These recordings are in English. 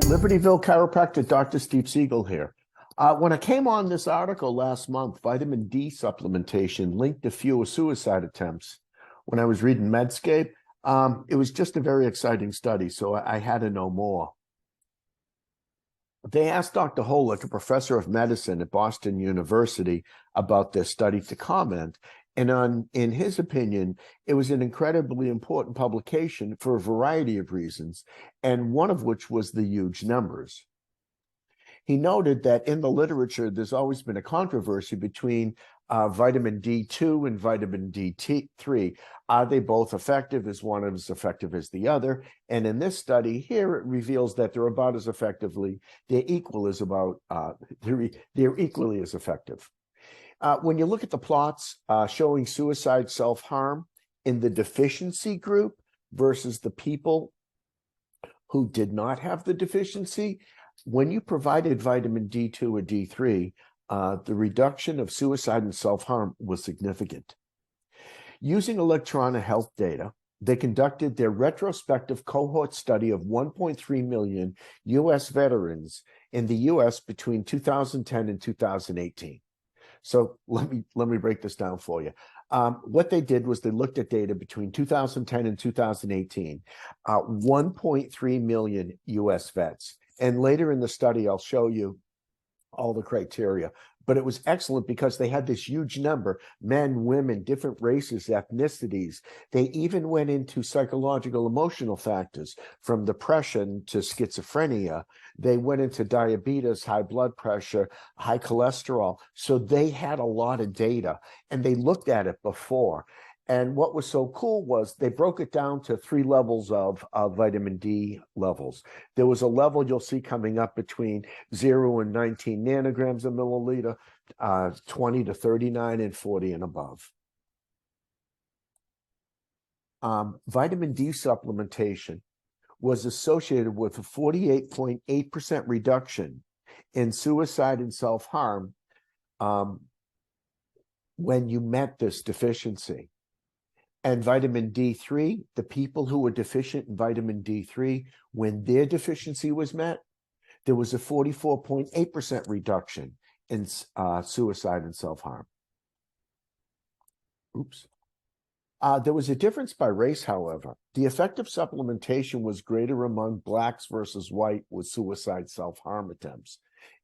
Libertyville chiropractor Dr. Steve Siegel here. When I came on this article last month, vitamin D supplementation linked to fewer suicide attempts. When I was reading Medscape, it was just a very exciting study, so I had to know more. They asked Dr. Holick, a professor of medicine at Boston University, about this study to comment. And in his opinion, it was an incredibly important publication for a variety of reasons, and one of which was the huge numbers. He noted that in the literature, there's always been a controversy between vitamin D2 and vitamin D3. Are they both effective? Is one as effective as the other? And in this study here, it reveals that they're about as effectively, they're equally as effective. When you look at the plots showing suicide self-harm in the deficiency group versus the people who did not have the deficiency, when you provided vitamin D2 or D3, the reduction of suicide and self-harm was significant. Using electronic health data, they conducted their retrospective cohort study of 1.3 million U.S. veterans in the U.S. between 2010 and 2018. So let me break this down for you. What they did was they looked at data between 2010 and 2018, 1.3 million U.S. vets. And later in the study, I'll show you all the criteria. But it was excellent because they had this huge number, men, women, different races, ethnicities. They even went into psychological, emotional factors from depression to schizophrenia. They went into diabetes, high blood pressure, high cholesterol. So they had a lot of data, and they looked at it before. And what was so cool was they broke it down to 3 levels of vitamin D levels. There was a level you'll see coming up between 0 and 19 nanograms a milliliter, 20 to 39, and 40 and above. Vitamin D supplementation was associated with a 48.8% reduction in suicide and self-harm when you met this deficiency. And vitamin D3, the people who were deficient in vitamin D3, when their deficiency was met, there was a 44.8% reduction in suicide and self-harm. Oops. There was a difference by race, however. The effect of supplementation was greater among Blacks versus white with suicide self-harm attempts.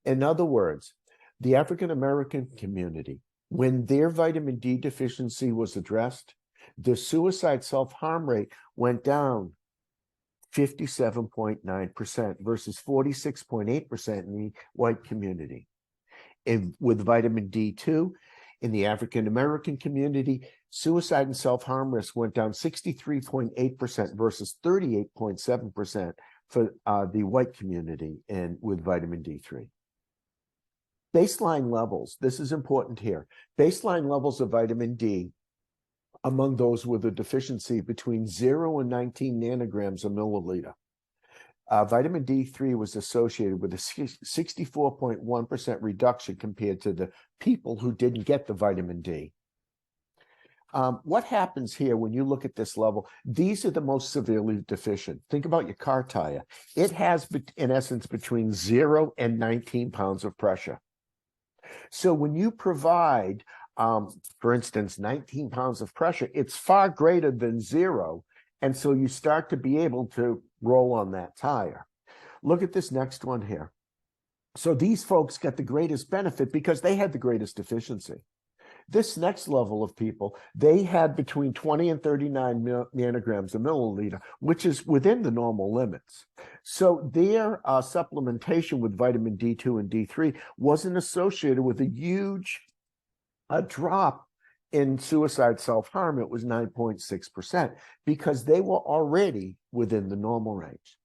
In other words, the African-American community, when their vitamin D deficiency was addressed, the suicide self-harm rate went down 57.9% versus 46.8% in the white community. With vitamin D2, in the African-American community, suicide and self-harm risk went down 63.8% versus 38.7% for the white community and with vitamin D3. Baseline levels, this is important here. Baseline levels of vitamin D among those with a deficiency between 0 and 19 nanograms a milliliter. Vitamin D3 was associated with a 64.1% reduction compared to the people who didn't get the vitamin D. What happens here when you look at this level? These are the most severely deficient. Think about your car tire. It has, in essence, between 0 and 19 pounds of pressure. So when you provide for instance, 19 pounds of pressure, it's far greater than 0. And so you start to be able to roll on that tire. Look at this next one here. So these folks get the greatest benefit because they had the greatest deficiency. This next level of people, they had between 20 and 39 nanograms a milliliter, which is within the normal limits. So their supplementation with vitamin D2 and D3 wasn't associated with a huge drop in suicide self-harm. It was 9.6% because they were already within the normal range.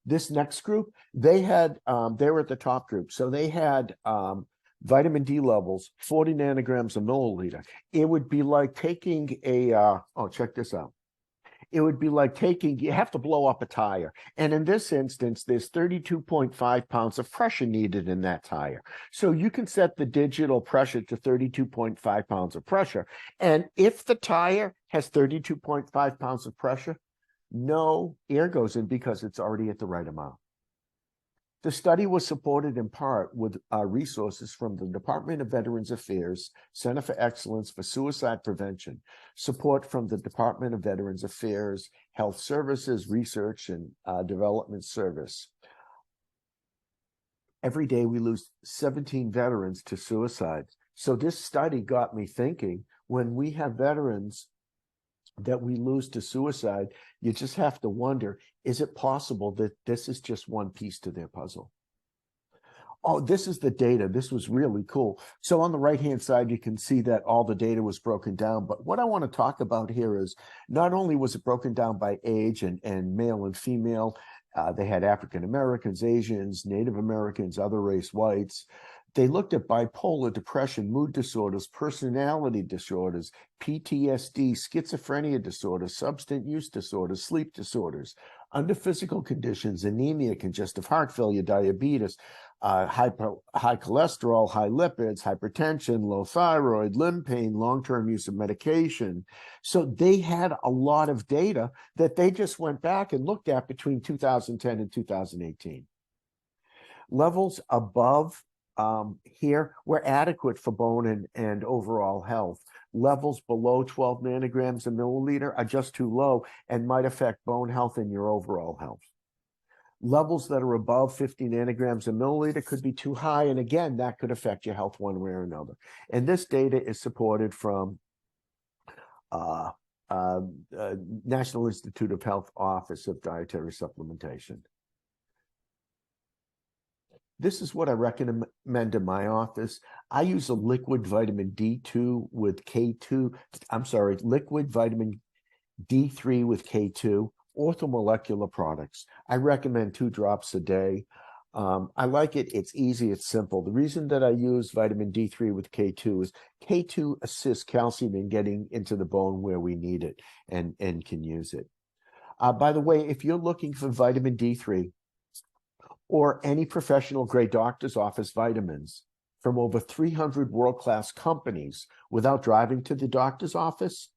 This next group, they had, they were at the top group. So they had vitamin D levels, 40 nanograms a milliliter. It would be like taking a, oh, check this out. It would be like taking, you have to blow up a tire. And in this instance, there's 32.5 pounds of pressure needed in that tire. So you can set the digital pressure to 32.5 pounds of pressure. And if the tire has 32.5 pounds of pressure, no air goes in because it's already at the right amount. The study was supported in part with resources from the Department of Veterans Affairs, Center for Excellence for Suicide Prevention, support from the Department of Veterans Affairs, Health Services, Research and Development Service. Every day we lose 17 veterans to suicide. So this study got me thinking, when we have veterans that we lose to suicide, you just have to wonder, is it possible that this is just one piece to their puzzle? Oh, this is the data. This was really cool. So on the right-hand side, you can see that all the data was broken down. But what I want to talk about here is not only was it broken down by age and male and female, they had African Americans, Asians, Native Americans, other race whites. They looked at bipolar, depression, mood disorders, personality disorders, PTSD, schizophrenia disorders, substance use disorders, sleep disorders, under physical conditions, anemia, congestive heart failure, diabetes, high cholesterol, high lipids, hypertension, low thyroid, limb pain, long-term use of medication. So they had a lot of data that they just went back and looked at between 2010 and 2018. Levels above here were adequate for bone and overall health. Levels below 12 nanograms a milliliter are just too low and might affect bone health and your overall health. Levels that are above 50 nanograms a milliliter could be too high, and again, that could affect your health one way or another. And this data is supported from National Institute of Health Office of Dietary Supplementation. This is what I recommend in my office. I use a liquid vitamin D2 with K2. I'm sorry, liquid vitamin D3 with K2, orthomolecular products. I recommend 2 drops a day. I like it. It's easy. It's simple. The reason that I use vitamin D3 with K2 is K2 assists calcium in getting into the bone where we need it and can use it. By the way, if you're looking for vitamin D3, or any professional grade doctor's office vitamins from over 300 world-class companies without driving to the doctor's office.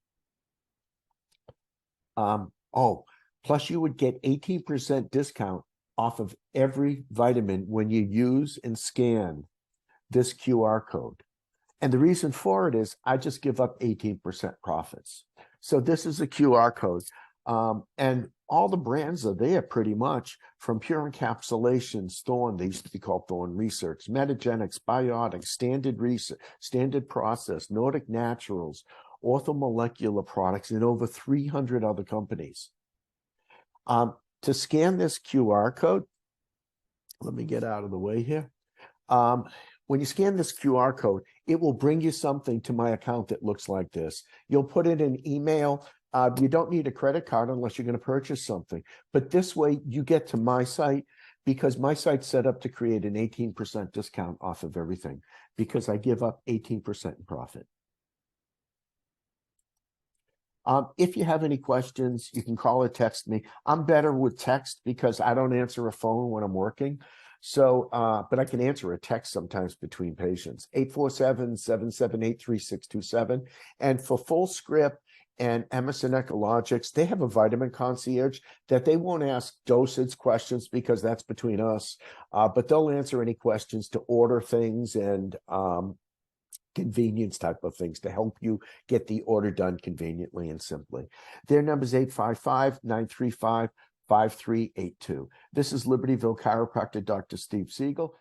Plus you would get 18% discount off of every vitamin when you use and scan this QR code. And the reason for it is I just give up 18% profits. So this is a QR code. And all the brands are there pretty much, from Pure Encapsulations, Thorne, they used to be called Thorne Research, Metagenics, Biotics, Standard Research, Standard Process, Nordic Naturals, orthomolecular products, and over 300 other companies. To scan this QR code, let me get out of the way here. When you scan this QR code, it will bring you something to my account that looks like this. You'll put in an email. You don't need a credit card unless you're going to purchase something. But this way you get to my site, because my site's set up to create an 18% discount off of everything, because I give up 18% in profit. If you have any questions, you can call or text me. I'm better with text because I don't answer a phone when I'm working. So, but I can answer a text sometimes between patients. 847-778-3627. And for full script and Emerson Ecologics, they have a vitamin concierge that they won't ask dosage questions because that's between us, but they'll answer any questions to order things and convenience type of things to help you get the order done conveniently and simply. Their number is 855-935-5382. This is Libertyville chiropractor Dr. Steve Siegel.